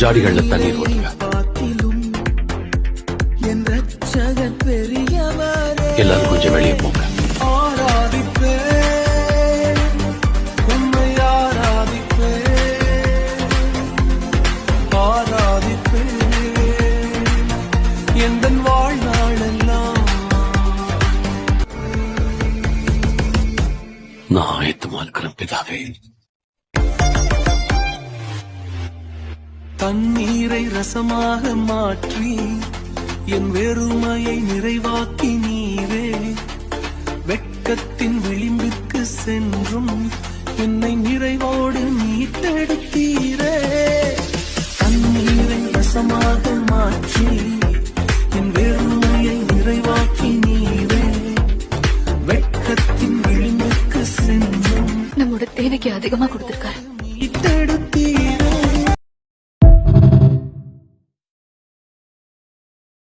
ஜாடிகள்ல தண்ணீர் ஓடுங்க. எல்லாரும் கொஞ்சம் வெளியே போங்க. நான் ஆயத்தமா இருக்கிறேன் பிதாவே. தண்ணீரை ரசமாக மாற்றி என் வெறுமையை நிறைவாக்கி நீரே. வெட்கத்தின் விளிம்பிற்கு சென்றும் என்னை நிறைவோடு மீட்டெடுத்தீரே. தண்ணீரை ரசமாக மாற்றி என் வெறுமையை நிறைவாக்கி நீரே. வெட்கத்தின் விளிம்பிற்கு சென்றும் நம்மோட தேவைக்கு அதிகமா கொடுத்திருக்காரு.